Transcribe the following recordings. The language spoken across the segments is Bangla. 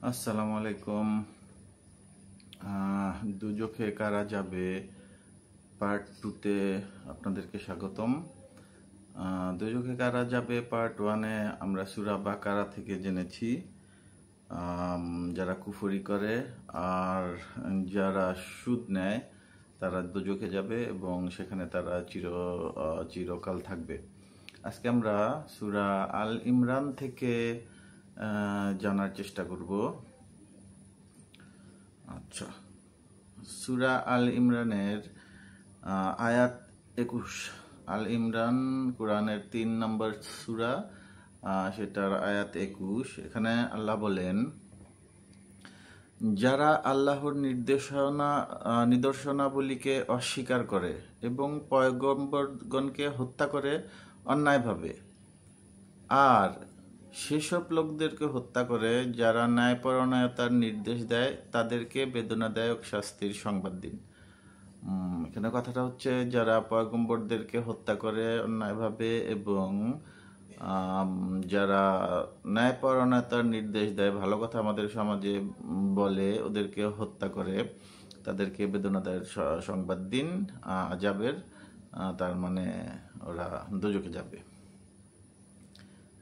আসসালামু আলাইকুম। দুজখে কারা যাবে পার্ট 2-তে আপনাদেরকে স্বাগতম। দুজখে কারা যাবে পার্ট 1-এ আমরা সূরা বাকারা থেকে জেনেছি যারা কুফরি করে আর যারা সুদ নেয় তারা দুজখে যাবে এবং সেখানে তারা চিরকাল থাকবে। আজকে আমরা সূরা আল ইমরান থেকে জানার চেষ্টা করব। আচ্ছা, সূরা আল ইমরানের আয়াত 21। আল ইমরান কোরআনের 3 নম্বর সূরা, সেটার আয়াত 21। এখানে আল্লাহ বলেন, যারা আল্লাহর নিদর্শনাবলীকে অস্বীকার করে এবং পয়গম্বরগণকে হত্যা করে অন্যায়ভাবে, আর সেসব লোকদেরকে হত্যা করে যারা ন্যায়পরায়ণতার নির্দেশ দেয় তাদেরকে বেদনাদায়ক শাস্তির সংবাদ দিন। এখানে কথাটা হচ্ছে, যারা পয়গম্বরদেরকে হত্যা করে অন্যায়ভাবে এবং যারা ন্যায়পরায়ণতার নির্দেশ দেয়, ভালো কথা আমাদের সমাজে বলে, ওদেরকে হত্যা করে তাদেরকে বেদনাদায়ক সংবাদ দিন আযাবের। তার মানে ওরা দোজখে যাবে।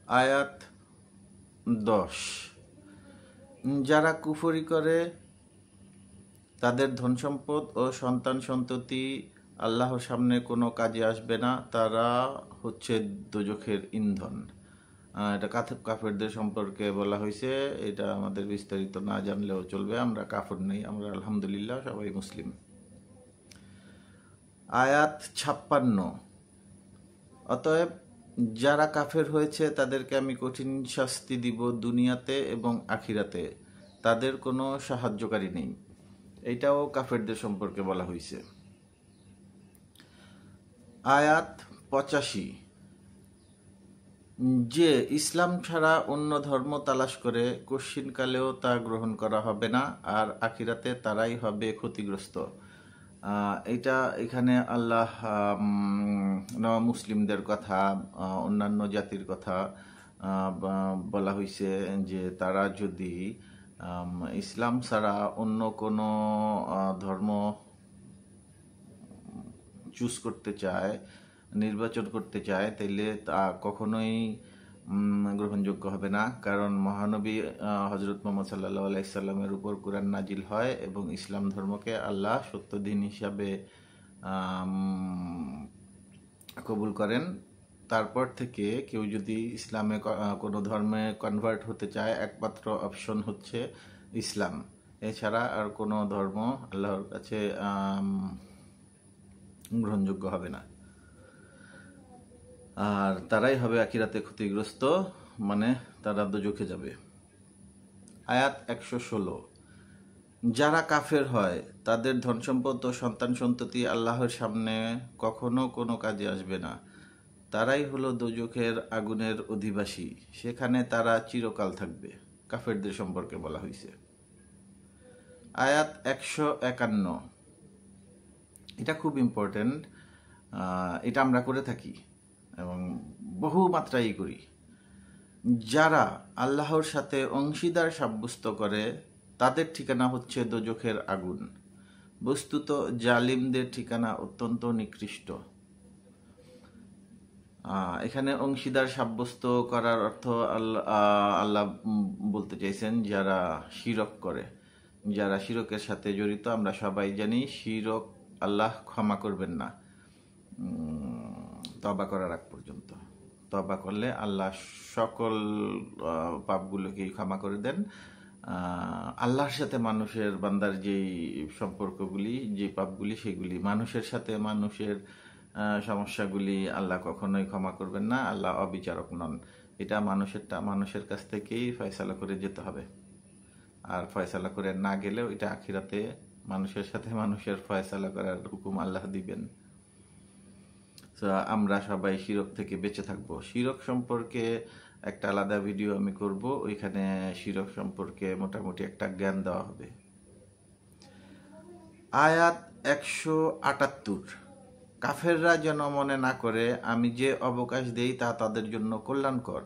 আয়াত 10। যারা কুফরি করে তাদের ধন সম্পদ ও সন্তান সন্ততি আল্লাহর সামনে কোনো কাজে আসবে না, তারা হচ্ছে দোজখের ইন্ধন। এটা কাফেরদের সম্পর্কে বলা হয়েছে। এটা আমাদের বিস্তারিত না জানলেও চলবে, আমরা কাফের নেই, আমরা আলহামদুলিল্লাহ সবাই মুসলিম। আয়াত 56। অতএব যারা কাফের হয়েছে তাদেরকে আমি কঠিন শাস্তি দিব দুনিয়াতে এবং আখিরাতে, তাদের কোনো সাহায্যকারী নেই। এটাও কাফেরদের সম্পর্কে বলা হয়েছে। আয়াত 85। যে ইসলাম ছাড়া অন্য ধর্ম তালাশ করে কশ্চিনকালেও তা গ্রহণ করা হবে না, আর আখিরাতে তারাই হবে ক্ষতিগ্রস্ত। এটা এখানে আল্লাহ মুসলিমদের কথা, অন্যান্য জাতির কথা বলা হয়েছে যে তারা যদি ইসলাম ছাড়া অন্য কোনো ধর্ম চুজ করতে চায়, নির্বাচন করতে চায়, তাইলে তা কখনোই গ্রহণযোগ্য হবে না। কারণ মহানবী হজরত মুহাম্মদ সাল্লাল্লাহু আলাইহি সাল্লামের উপর কুরআন নাজিল হয় এবং ইসলাম ধর্মকে আল্লাহ সত্য দিন হিসাবে কবুল করেন। তারপর থেকে কেউ যদি ইসলামে কোনো ধর্মে কনভার্ট হতে চায়, একমাত্র অপশন হচ্ছে ইসলাম। এছাড়া আর কোনো ধর্ম আল্লাহর কাছে গ্রহণযোগ্য হবে না, আর তারাই হবে আখিরাতে ক্ষতিগ্রস্ত, মানে তারা দোজখে যাবে। আয়াত 116। যারা কাফের হয় তাদের ধন সম্পদ ও সন্তান সন্ততি আল্লাহর সামনে কখনো কোনো কাজে আসবে না, তারাই হলো দোজখের আগুনের অধিবাসী, সেখানে তারা চিরকাল থাকবে। কাফেরদের সম্পর্কে বলা হয়েছে। আয়াত 151। এটা খুব ইম্পর্টেন্ট। এটা আমরা করে থাকি এবং বহু মাত্রায় করি। যারা আল্লাহর সাথে অংশীদার সাব্যস্ত করে তাদের ঠিকানা হচ্ছে দোজখের আগুন। বস্তুত জালিমদের ঠিকানা অত্যন্ত নিকৃষ্ট। এখানে অংশীদার সাব্যস্ত করার অর্থ আল্লাহ বলতে চাইছেন যারা শিরক করে, যারা শিরকের সাথে জড়িত। আমরা সবাই জানি শিরক আল্লাহ ক্ষমা করবেন না তওবা করার আগ পর্যন্ত। তওবা করলে আল্লাহ সকল পাপগুলোকেই ক্ষমা করে দেন। আল্লাহর সাথে মানুষের বান্দার যেই সম্পর্কগুলি, যে পাপগুলি, সেগুলি মানুষের সাথে মানুষের সমস্যাগুলি আল্লাহ কখনোই ক্ষমা করবেন না। আল্লাহ অবিচারক নন। এটা মানুষের কাছ থেকেই ফয়সালা করে যেতে হবে, আর ফয়সালা করে না গেলেও এটা আখিরাতে মানুষের সাথে মানুষের ফয়সালা করার হুকুম আল্লাহ দিবেন। আমরা সবাই শিরক থেকে বেঁচে থাকবো। শিরক সম্পর্কে একটা আলাদা ভিডিও আমি করব, ওইখানে শিরক সম্পর্কে মোটামুটি একটা জ্ঞান দেওয়া হবে। আয়াত 178। কাফেররা যেন মনে না করে আমি যে অবকাশ দেই তা তাদের জন্য কল্যাণকর,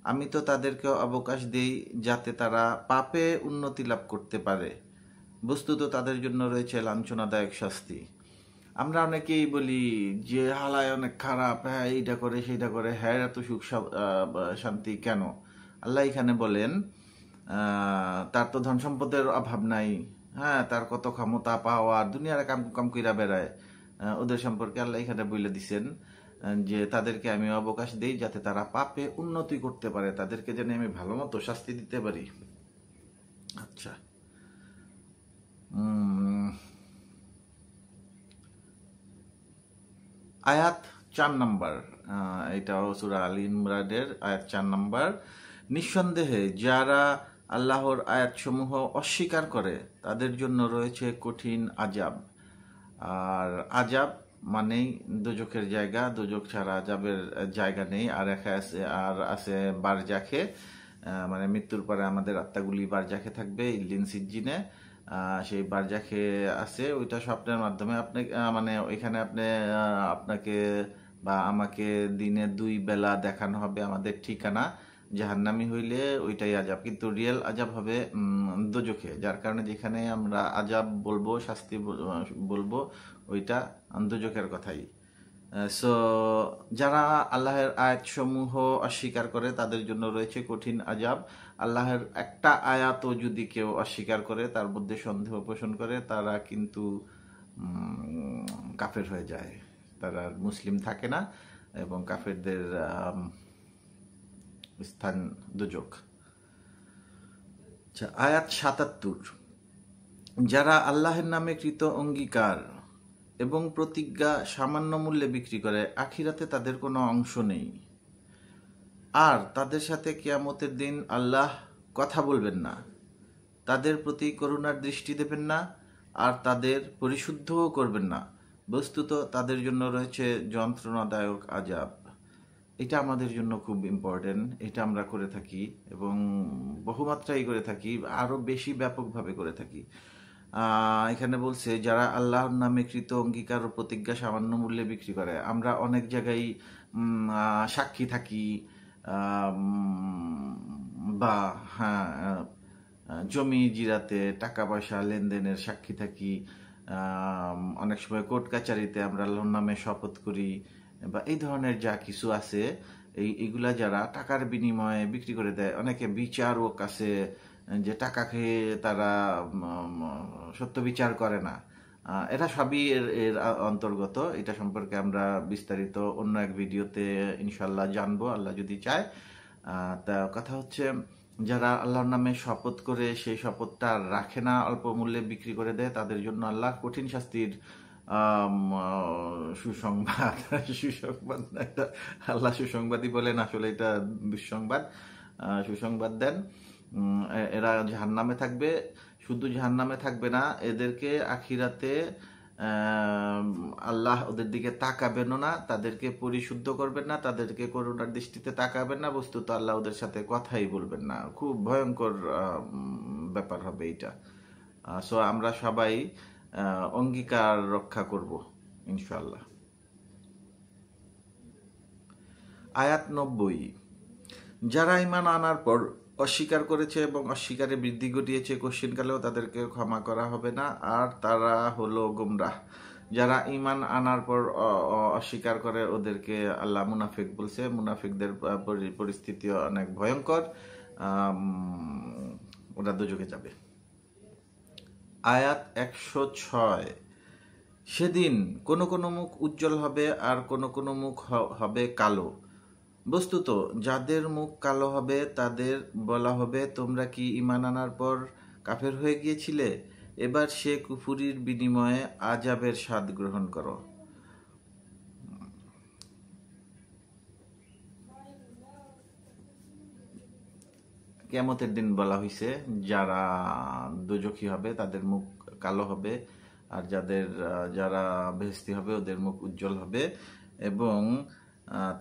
আমি তো তাদেরকে অবকাশ দেই যাতে তারা পাপে উন্নতি লাভ করতে পারে, বস্তুত তাদের জন্য রয়েছে লাঞ্ছনাদায়ক শাস্তি। আমরা অনেকেই বলি যে হালায় অনেক খারাপ, হ্যাঁ এইটা করে সেইটা করে, হ্যাঁ এত সুখ শান্তি কেন? আল্লাহ এখানে বলেন তার তো ধন সম্পদের অভাব নাই, হ্যাঁ তার কত ক্ষমতা পাওয়ার, দুনিয়ার কাম কাম কইরা বেড়ায়। ওদের সম্পর্কে আল্লাহ এখানে বলে দিছেন যে তাদেরকে আমি অবকাশ দেই যাতে তারা পাপে উন্নতি করতে পারে, তাদেরকে যেন আমি ভালো মতো শাস্তি দিতে পারি। আচ্ছা, আয়াত 4 নম্বর, এটাও সূরা আল ইমরানের আয়াত 4 নম্বর। নিঃসন্দেহে যারা আল্লাহর আয়াতসমূহ অস্বীকার করে তাদের জন্য রয়েছে কঠিন আযাব। আর আযাব মানেই দোজখের জায়গা, দোজখ ছাড়া আযাবের জায়গা নেই। আর আছে বারজাখে, মানে মৃত্যুর পরে আমাদের আত্মাগুলি বারজাখে থাকবে, ইল্লিন সিজ্জিনে। সেই বারজাখে আছে, ওইটা স্বপ্নের মাধ্যমে আপনি মানে ওইখানে আপনাকে বা আমাকে দিনে 2 বেলা দেখানো হবে আমাদের ঠিকানা। জাহান্নামী হইলে ওইটাই আযাব, কিন্তু রিয়েল আযাব হবে দোজখে। যার কারণে যেখানে আমরা আযাব বলবো, শাস্তি বলবো, ওইটা দোজখের কথাই। সো যারা আল্লাহের আয়াতসমূহ অস্বীকার করে তাদের জন্য রয়েছে কঠিন আযাব। আল্লাহের একটা আয়াতও যদি কেউ অস্বীকার করে, তার মধ্যে সন্দেহ পোষণ করে, তারা কিন্তু কাফের হয়ে যায়, তারা মুসলিম থাকে না, এবং কাফেরদের স্থান দোজখ। আচ্ছা, আয়াত 77। যারা আল্লাহের নামে কৃত অঙ্গীকার এবং প্রতিজ্ঞা সামান্য মূল্যে বিক্রি করে, আখিরাতে তাদের কোনো অংশ নেই। আর তাদের সাথে কিয়ামতের দিন আল্লাহ কথা বলবেন না, তাদের প্রতি করুণার দৃষ্টি দেবেন না, আর তাদের পরিশুদ্ধও করবেন না। বস্তুত তাদের জন্য রয়েছে যন্ত্রণাদায়ক আযাব। এটা আমাদের জন্য খুব ইম্পর্টেন্ট, এটা আমরা করে থাকি এবং বহুমাত্রাই করে থাকি, আরো বেশি ব্যাপকভাবে করে থাকি। এখানে বলছে যারা আল্লাহর নামে কৃত অঙ্গীকার ও প্রতিজ্ঞা সামান্য মূল্যে বিক্রি করে। আমরা অনেক জায়গায় সাক্ষী থাকি, বা হ্যাঁ জমি জিরাতে টাকা পয়সা লেনদেনের সাক্ষী থাকি, অনেক সময় কোর্ট কাচারিতে আমরা আল্লাহর নামে শপথ করি, বা এই ধরনের যা কিছু আছে, এইগুলা যারা টাকার বিনিময়ে বিক্রি করে দেয়, অনেকে বিচারক আছে যে টাকা খেয়ে তারা সত্য বিচার করে না, এটা সবই এর অন্তর্গত। এটা সম্পর্কে আমরা বিস্তারিত অন্য এক ভিডিওতে ইনশাল্লাহ জানবো, আল্লাহ যদি চায়। তা কথা হচ্ছে, যারা আল্লাহর নামে শপথ করে সেই শপথটা রাখে না, অল্প মূল্যে বিক্রি করে দেয়, তাদের জন্য আল্লাহ কঠিন শাস্তির সুসংবাদ সুসংবাদ না, এটা আল্লাহ সুসংবাদই বলেন, আসলে এটা দুঃসংবাদ, সুসংবাদ দেন। এরা জাহান্নামে থাকবে, শুধু জাহান্নামে থাকবে না, এদেরকে আখিরাতে আল্লাহ ওদের দিকে তাকাবেনও না, তাদেরকে পরিশুদ্ধ করবেন না, তাদেরকে করুণার দৃষ্টিতে তাকাবেন না, বস্তুত আল্লাহ ওদের সাথে কথাই বলবেন না। খুব ভয়ঙ্কর ব্যাপার হবে এইটা। সো আমরা সবাই অঙ্গীকার রক্ষা করব ইনশাআল্লাহ। আয়াত 90। যারা ঈমান আনার পর অস্বীকার করেছে এবং অস্বীকারে বৃদ্ধি ঘটিয়েছে, কশিনকালেও তাদেরকে ক্ষমা করা হবে না, আর তারা হলো গোমরাহ। যারা ঈমান আনার পর অস্বীকার করে ওদেরকে আল্লাহ মুনাফিক বলছে। মুনাফিকদের পরিস্থিতি অনেক ভয়ঙ্কর, ওরা দোজখে যাবে। আয়াত 106। সেদিন কোনো কোনো মুখ উজ্জ্বল হবে আর কোনো কোনো মুখ হবে কালো। বস্তুত যাদের মুখ কালো হবে তাদের বলা হবে, তোমরা কি ঈমান আনার পর কাফের হয়ে গিয়েছিলে? এবার সে কুফুরির বিনিময়ে আযাবের স্বাদ গ্রহণ করো। কিয়ামতের দিন বলা হয়েছে যারা দোজখী হবে তাদের মুখ কালো হবে, আর যারা বেহেশতি হবে ওদের মুখ উজ্জ্বল হবে, এবং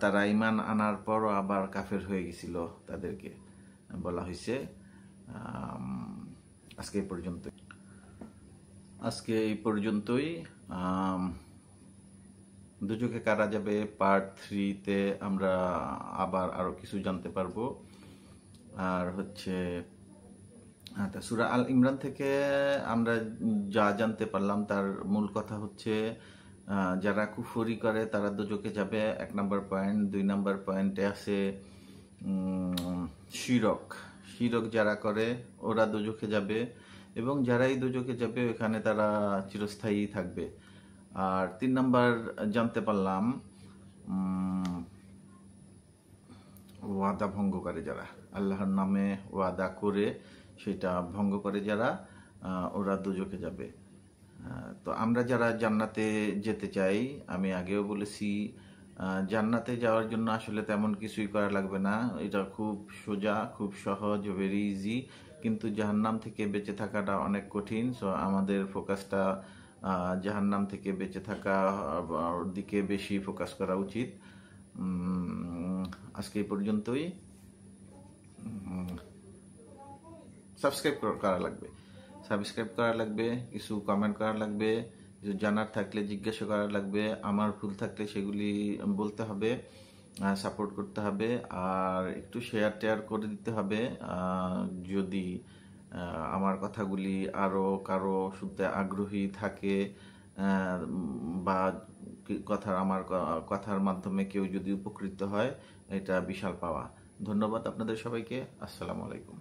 তারা ঈমান আনার পরও আবার কাফের হয়ে গেছিল, তাদেরকে বলা হয়েছে। আজকে এই পর্যন্তই। দোজখে কারা যাবে পার্ট 3-তে আমরা আবার আরো কিছু জানতে পারবো। আর হচ্ছে সূরা আল ইমরান থেকে আমরা যা জানতে পারলাম তার মূল কথা হচ্ছে যারা কুফরি করে তারা দোজখে যাবে, 1 নম্বর পয়েন্ট। 2 নম্বর পয়েন্টে আছে শিরক যারা করে ওরা দোজখে যাবে, এবং যারাই দোজখে যাবে ওখানে তারা চিরস্থায়ী থাকবে। আর 3 নম্বর জানতে পারলাম ওয়াদা ভঙ্গ করে যারা, আল্লাহর নামে ওয়াদা করে সেটা ভঙ্গ করে যারা, ওরা দোজখে যাবে। তো আমরা যারা জান্নাতে যেতে চাই, আমি আগেও বলেছি জান্নাতে যাওয়ার জন্য আসলে তেমন কিছুই করা লাগবে না, এটা খুব সোজা, খুব সহজ, ভেরি ইজি। কিন্তু জাহান্নাম থেকে বেঁচে থাকাটা অনেক কঠিন। সো আমাদের ফোকাসটা জাহান্নাম থেকে বেঁচে থাকার দিকে বেশি ফোকাস করা উচিত। আজকে এই পর্যন্তই। সাবস্ক্রাইব করা লাগবে, কিছু কমেন্ট করা লাগবে, কিছু জানার থাকলে জিজ্ঞাসা করা লাগবে, আমার ভুল থাকলে সেগুলি বলতে হবে, সাপোর্ট করতে হবে, আর একটু শেয়ার করে দিতে হবে যদি আমার কথাগুলি আরও কারো শুনতে আগ্রহী থাকে, বা আমার কথার মাধ্যমে কেউ যদি উপকৃত হয়, এটা বিশাল পাওয়া। ধন্যবাদ আপনাদের সবাইকে। আসসালামু আলাইকুম।